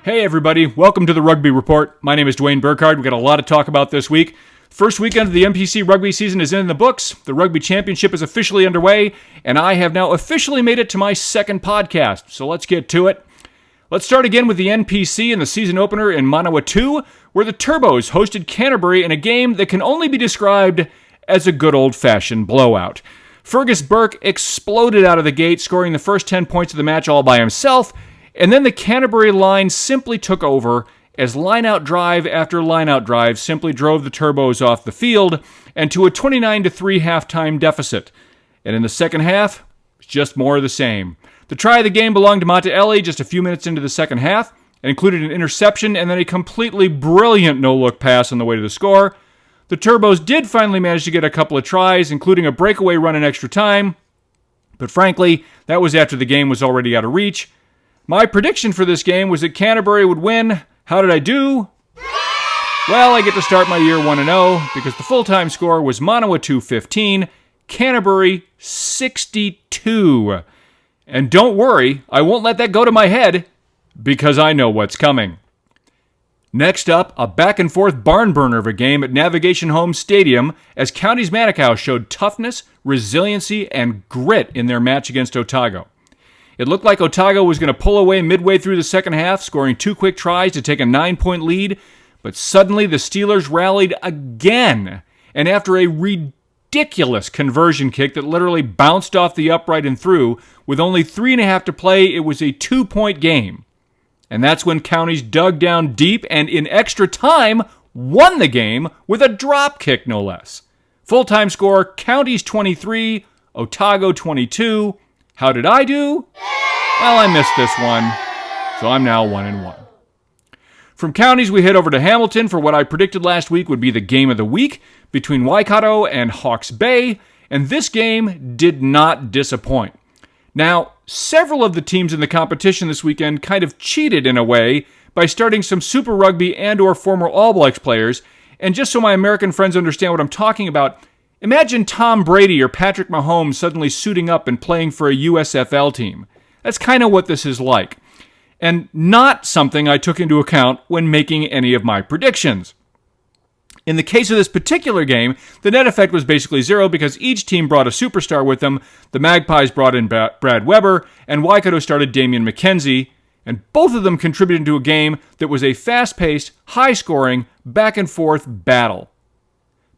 Hey everybody, welcome to the Rugby Report. My name is Dwayne Burkhardt. We've got a lot to talk about this week. First weekend of the NPC rugby season is in the books. The Rugby Championship is officially underway, and I have now officially made it to my second podcast. So let's get to it. Let's start again with the NPC and the season opener in Manawatu, where the Turbos hosted Canterbury in a game that can only be described as a good old-fashioned blowout. Fergus Burke exploded out of the gate, scoring the first 10 points of the match all by himself, and then the Canterbury line simply took over as line-out drive after line-out drive simply drove the Turbos off the field and to a 29-3 halftime deficit. And in the second half, it's just more of the same. The try of the game belonged to Montaelli just a few minutes into the second half and included an interception and then a completely brilliant no-look pass on the way to the score. The Turbos did finally manage to get a couple of tries, including a breakaway run in extra time, but frankly, that was after the game was already out of reach. My prediction for this game was that Canterbury would win. How did I do? Well, I get to start my year 1-0 because the full-time score was Manawatu 15, Canterbury 62. And don't worry, I won't let that go to my head because I know what's coming. Next up, a back-and-forth barn-burner of a game at Navigation Home Stadium as Counties Manukau showed toughness, resiliency, and grit in their match against Otago. It looked like Otago was going to pull away midway through the second half, scoring 2 quick tries to take a 9-point lead, but suddenly the Steelers rallied again, and after a ridiculous conversion kick that literally bounced off the upright and through, with only 3.5 to play, it was a 2-point game. And that's when Counties dug down deep and in extra time won the game with a drop kick, no less. Full-time score, Counties 23, Otago 22. How did I do? Well, I missed this one, so I'm now 1-1. From Counties, we head over to Hamilton for what I predicted last week would be the game of the week between Waikato and Hawke's Bay, and this game did not disappoint. Now, several of the teams in the competition this weekend kind of cheated in a way by starting some Super Rugby and or former All Blacks players, and just so my American friends understand what I'm talking about, imagine Tom Brady or Patrick Mahomes suddenly suiting up and playing for a USFL team. That's kind of what this is like, and not something I took into account when making any of my predictions. In the case of this particular game, the net effect was basically zero because each team brought a superstar with them. The Magpies brought in Brad Weber, and Waikato started Damian McKenzie, and both of them contributed to a game that was a fast-paced, high-scoring, back-and-forth battle.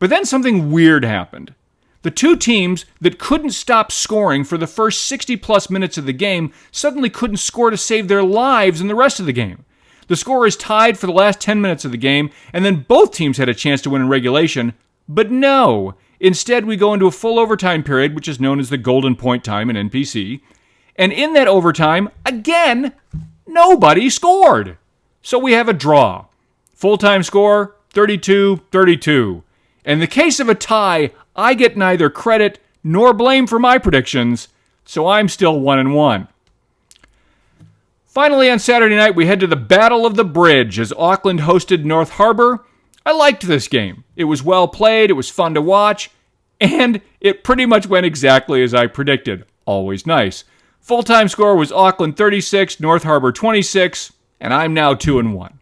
But then something weird happened. The two teams that couldn't stop scoring for the first 60-plus minutes of the game suddenly couldn't score to save their lives in the rest of the game. The score is tied for the last 10 minutes of the game, and then both teams had a chance to win in regulation. But no! Instead, we go into a full overtime period, which is known as the golden point time in NPC. And in that overtime, again, nobody scored. So we have a draw. Full-time score, 32-32. In the case of a tie, I get neither credit nor blame for my predictions, so I'm still 1-1. Finally, on Saturday night, we head to the Battle of the Bridge as Auckland hosted North Harbour. I liked this game. It was well played, it was fun to watch, and it pretty much went exactly as I predicted. Always nice. Full-time score was Auckland 36, North Harbour 26, and I'm now 2-1.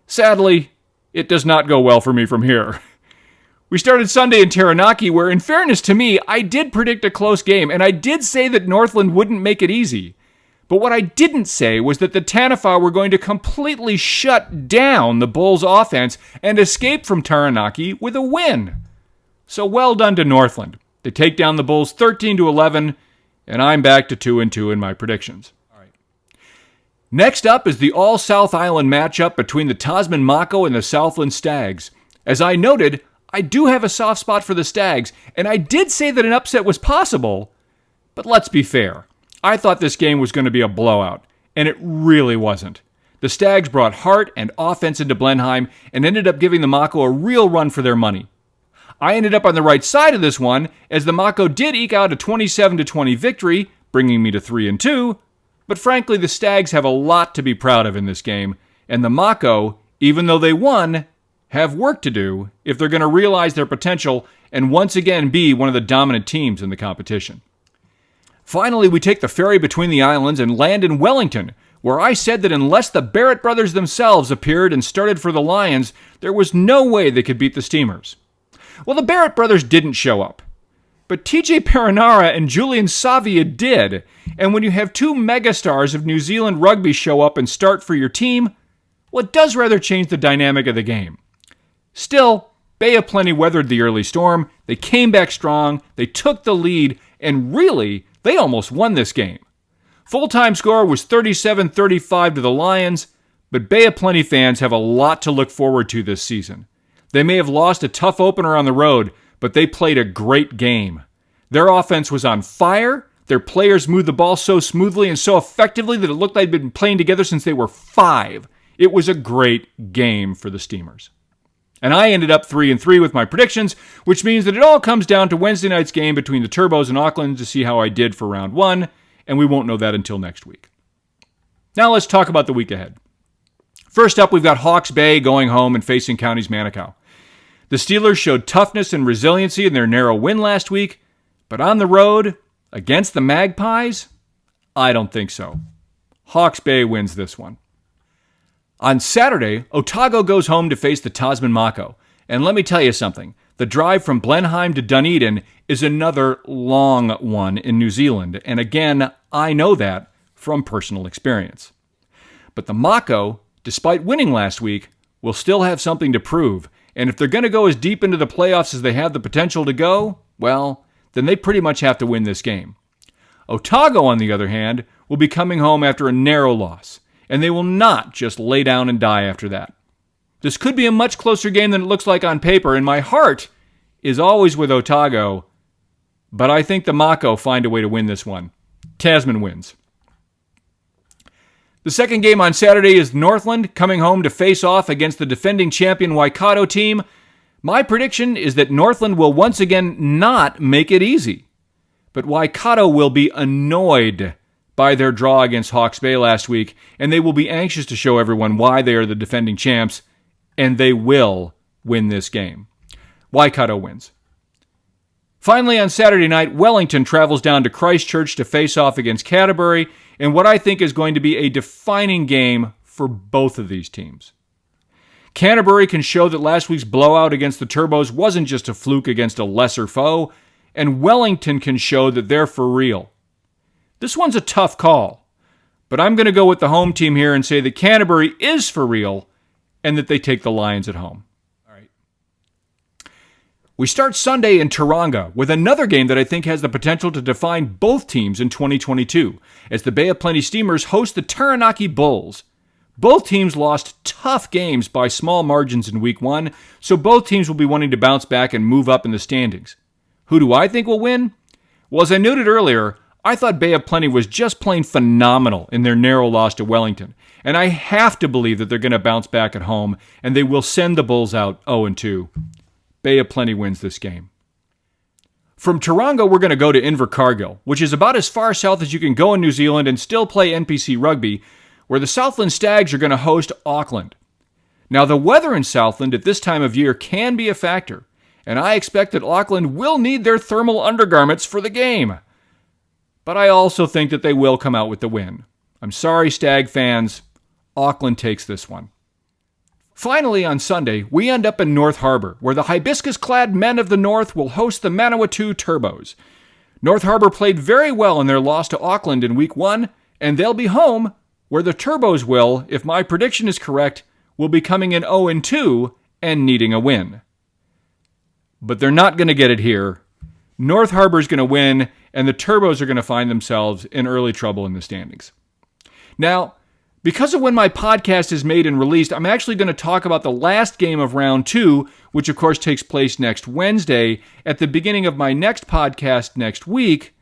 Sadly, it does not go well for me from here. We started Sunday in Taranaki, where, in fairness to me, I did predict a close game, and I did say that Northland wouldn't make it easy. But what I didn't say was that the Taniwha were going to completely shut down the Bulls' offense and escape from Taranaki with a win. So well done to Northland. They take down the Bulls 13-11, and I'm back to 2-2 in my predictions. All right. Next up is the All-South Island matchup between the Tasman Mako and the Southland Stags. As I noted, I do have a soft spot for the Stags, and I did say that an upset was possible, but let's be fair. I thought this game was going to be a blowout, and it really wasn't. The Stags brought heart and offense into Blenheim and ended up giving the Mako a real run for their money. I ended up on the right side of this one, as the Mako did eke out a 27-20 victory, bringing me to 3-2, but frankly, the Stags have a lot to be proud of in this game, and the Mako, even though they won, have work to do if they're going to realize their potential and once again be one of the dominant teams in the competition. Finally, we take the ferry between the islands and land in Wellington, where I said that unless the Barrett brothers themselves appeared and started for the Lions, there was no way they could beat the Steamers. Well, the Barrett brothers didn't show up. But TJ Perenara and Julian Savia did, and when you have two megastars of New Zealand rugby show up and start for your team, well, it does rather change the dynamic of the game. Still, Bay of Plenty weathered the early storm, they came back strong, they took the lead, and really, they almost won this game. Full-time score was 37-35 to the Lions, but Bay of Plenty fans have a lot to look forward to this season. They may have lost a tough opener on the road, but they played a great game. Their offense was on fire. Their players moved the ball so smoothly and so effectively that it looked like they'd been playing together since they were 5. It was a great game for the Steamers. And I ended up 3-3 with my predictions, which means that it all comes down to Wednesday night's game between the Turbos and Auckland to see how I did for round 1, and we won't know that until next week. Now let's talk about the week ahead. First up, we've got Hawke's Bay going home and facing Counties Manukau. The Steelers showed toughness and resiliency in their narrow win last week, but on the road, against the Magpies, I don't think so. Hawke's Bay wins this one. On Saturday, Otago goes home to face the Tasman Mako. And let me tell you something, the drive from Blenheim to Dunedin is another long one in New Zealand, and again, I know that from personal experience. But the Mako, despite winning last week, will still have something to prove. And if they're going to go as deep into the playoffs as they have the potential to go, well, then they pretty much have to win this game. Otago, on the other hand, will be coming home after a narrow loss, and they will not just lay down and die after that. This could be a much closer game than it looks like on paper, and my heart is always with Otago, but I think the Mako find a way to win this one. Tasman wins. The second game on Saturday is Northland coming home to face off against the defending champion Waikato team. My prediction is that Northland will once again not make it easy. But Waikato will be annoyed by their draw against Hawke's Bay last week, and they will be anxious to show everyone why they are the defending champs, and they will win this game. Waikato wins. Finally, on Saturday night, Wellington travels down to Christchurch to face off against Canterbury in what I think is going to be a defining game for both of these teams. Canterbury can show that last week's blowout against the Turbos wasn't just a fluke against a lesser foe, and Wellington can show that they're for real. This one's a tough call, but I'm going to go with the home team here and say that Canterbury is for real and that they take the Lions at home. All right. We start Sunday in Tauranga with another game that I think has the potential to define both teams in 2022, as the Bay of Plenty Steamers host the Taranaki Bulls. Both teams lost tough games by small margins in Week 1, so both teams will be wanting to bounce back and move up in the standings. Who do I think will win? Well, as I noted earlier, I thought Bay of Plenty was just plain phenomenal in their narrow loss to Wellington, and I have to believe that they're going to bounce back at home, and they will send the Bulls out 0-2. Bay of Plenty wins this game. From Tauranga, we're going to go to Invercargill, which is about as far south as you can go in New Zealand and still play NPC rugby, where the Southland Stags are going to host Auckland. Now, the weather in Southland at this time of year can be a factor, and I expect that Auckland will need their thermal undergarments for the game. But I also think that they will come out with the win. I'm sorry, Stag fans. Auckland takes this one. Finally, on Sunday, we end up in North Harbour, where the hibiscus-clad men of the North will host the Manawatu Turbos. North Harbour played very well in their loss to Auckland in Week 1, and they'll be home, where the Turbos will, if my prediction is correct, will be coming in 0-2 and needing a win. But they're not going to get it here. North Harbour's going to win, and the Turbos are going to find themselves in early trouble in the standings. Now, because of when my podcast is made and released, I'm actually going to talk about the last game of round 2, which of course takes place next Wednesday, at the beginning of my next podcast next week.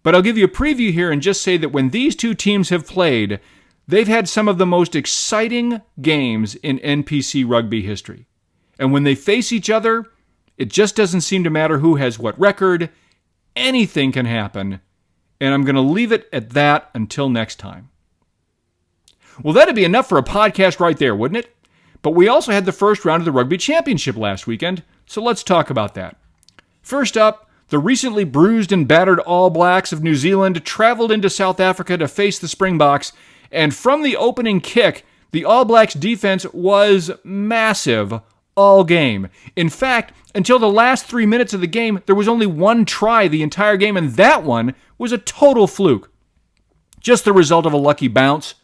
But I'll give you a preview here and just say that when these two teams have played, they've had some of the most exciting games in NPC rugby history. And when they face each other, it just doesn't seem to matter who has what record. Anything can happen. And I'm going to leave it at that until next time. Well, that'd be enough for a podcast right there, wouldn't it? But we also had the first round of the Rugby Championship last weekend, so let's talk about that. First up, the recently bruised and battered All Blacks of New Zealand traveled into South Africa to face the Springboks, And from the opening kick, the All Blacks defense was massive all game. In fact, until the last 3 minutes of the game, there was only one try the entire game, and that one was a total fluke. Just the result of a lucky bounce.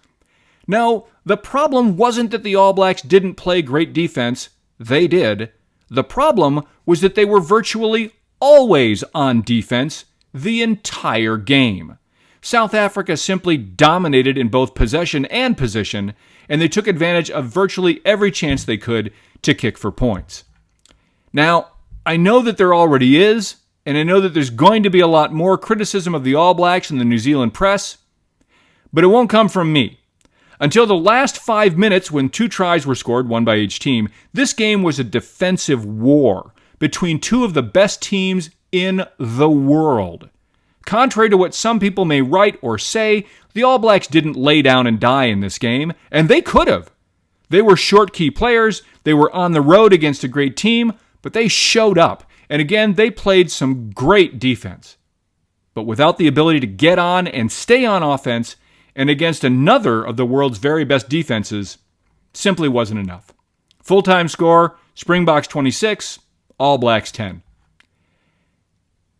No, the problem wasn't that the All Blacks didn't play great defense. They did. The problem was that they were virtually always on defense the entire game. South Africa simply dominated in both possession and position, and they took advantage of virtually every chance they could to kick for points. Now, I know that there already is, and I know that there's going to be a lot more criticism of the All Blacks in the New Zealand press, but it won't come from me. Until the last 5 minutes, when 2 tries were scored, one by each team, this game was a defensive war between two of the best teams in the world. Contrary to what some people may write or say, the All Blacks didn't lay down and die in this game, and they could have. They were short key players, they were on the road against a great team, but they showed up. And again, they played some great defense. But without the ability to get on and stay on offense, and against another of the world's very best defenses, simply wasn't enough. Full-time score, Springboks 26, All Blacks 10.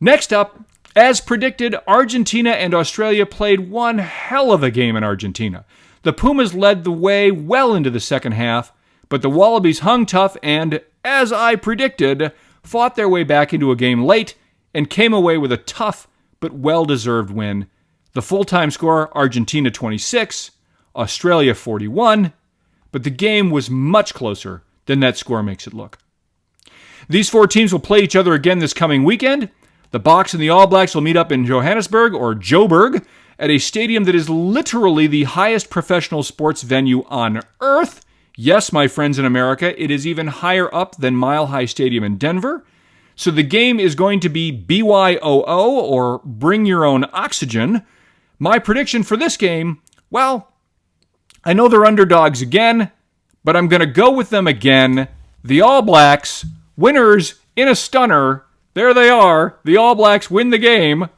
Next up, as predicted, Argentina and Australia played one hell of a game in Argentina. The Pumas led the way well into the second half, but the Wallabies hung tough and, as I predicted, fought their way back into a game late and came away with a tough but well-deserved win. The full-time score, Argentina 26, Australia 41, but the game was much closer than that score makes it look. These 4 teams will play each other again this coming weekend. The Boks and the All Blacks will meet up in Johannesburg, or Joburg, at a stadium that is literally the highest professional sports venue on earth. Yes, my friends in America, it is even higher up than Mile High Stadium in Denver. So the game is going to be BYOO, or Bring Your Own Oxygen. My prediction for this game, well, I know they're underdogs again, but I'm going to go with them again. The All Blacks, winners in a stunner. There they are. The All Blacks win the game.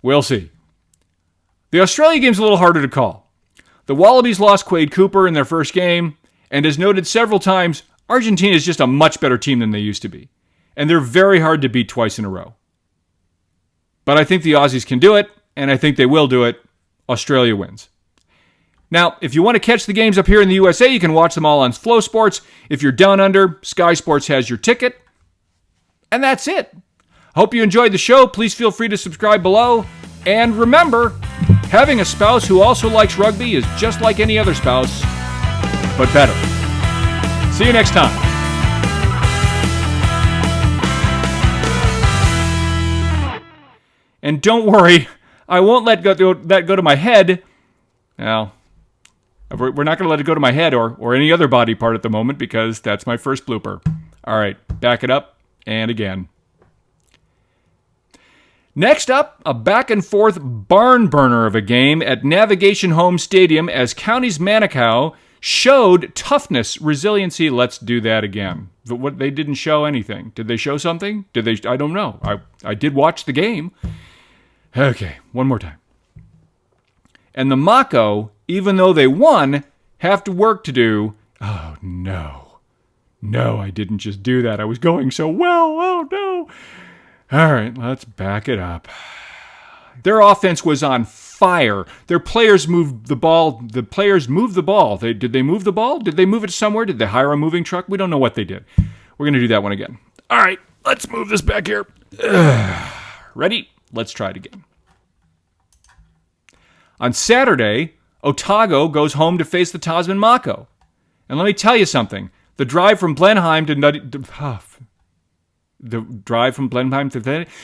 We'll see. The Australia game's a little harder to call. The Wallabies lost Quade Cooper in their first game, and as noted several times, Argentina is just a much better team than they used to be. And they're very hard to beat twice in a row. But I think the Aussies can do it, and I think they will do it. Australia wins. Now, if you want to catch the games up here in the USA, you can watch them all on Flow Sports. If you're down under, Sky Sports has your ticket. And that's it. Hope you enjoyed the show. Please feel free to subscribe below. And remember, having a spouse who also likes rugby is just like any other spouse, but better. See you next time. And don't worry, I won't let that go to my head. Well, we're not going to let it go to my head or any other body part at the moment because that's my first blooper. All right, back it up and again. Next up, a back-and-forth barn burner of a game at Navigation Home Stadium as Counties Manukau showed toughness, resiliency. Let's do that again. But what they didn't show anything. Did they show something? Did they? I don't know. I did watch the game. Okay, one more time. And the Mako, even though they won, have to work to do. Oh, no. No, I didn't just do that. I was going so well. Oh, no. All right, let's back it up. Their offense was on fire. Their players moved the ball. The players moved the ball. Did they move the ball? Did they move it somewhere? Did they hire a moving truck? We don't know what they did. We're going to do that one again. All right, let's move this back here. Ready? Let's try it again. On Saturday, Otago goes home to face the Tasman Mako. And let me tell you something. The drive from Blenheim to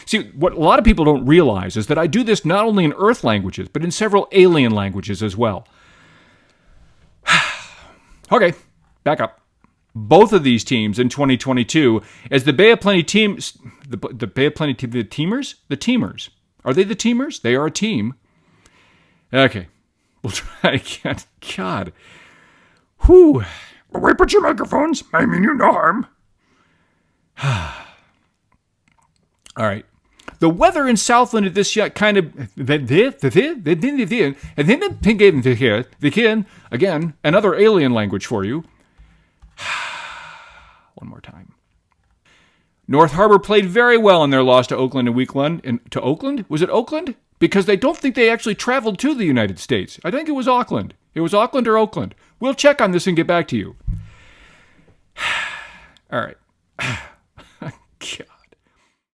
see, what a lot of people don't realize is that I do this not only in Earth languages, but in several alien languages as well. Okay, back up. Both of these teams in 2022, as the Bay of Plenty teams, the Bay of Plenty, the Teamers? The Teamers. Are they the Teamers? They are a team. Okay, we'll try again. God. Whew. Away, put your microphones. I mean you no harm. All right. The weather in Southland at this kind of again, another alien language for you. One more time. North Harbor played very well in their loss to Oakland in week one. To Oakland? Was it Oakland? Because they don't think they actually traveled to the United States. I think it was Auckland. It was Auckland or Oakland. We'll check on this and get back to you. All right. God.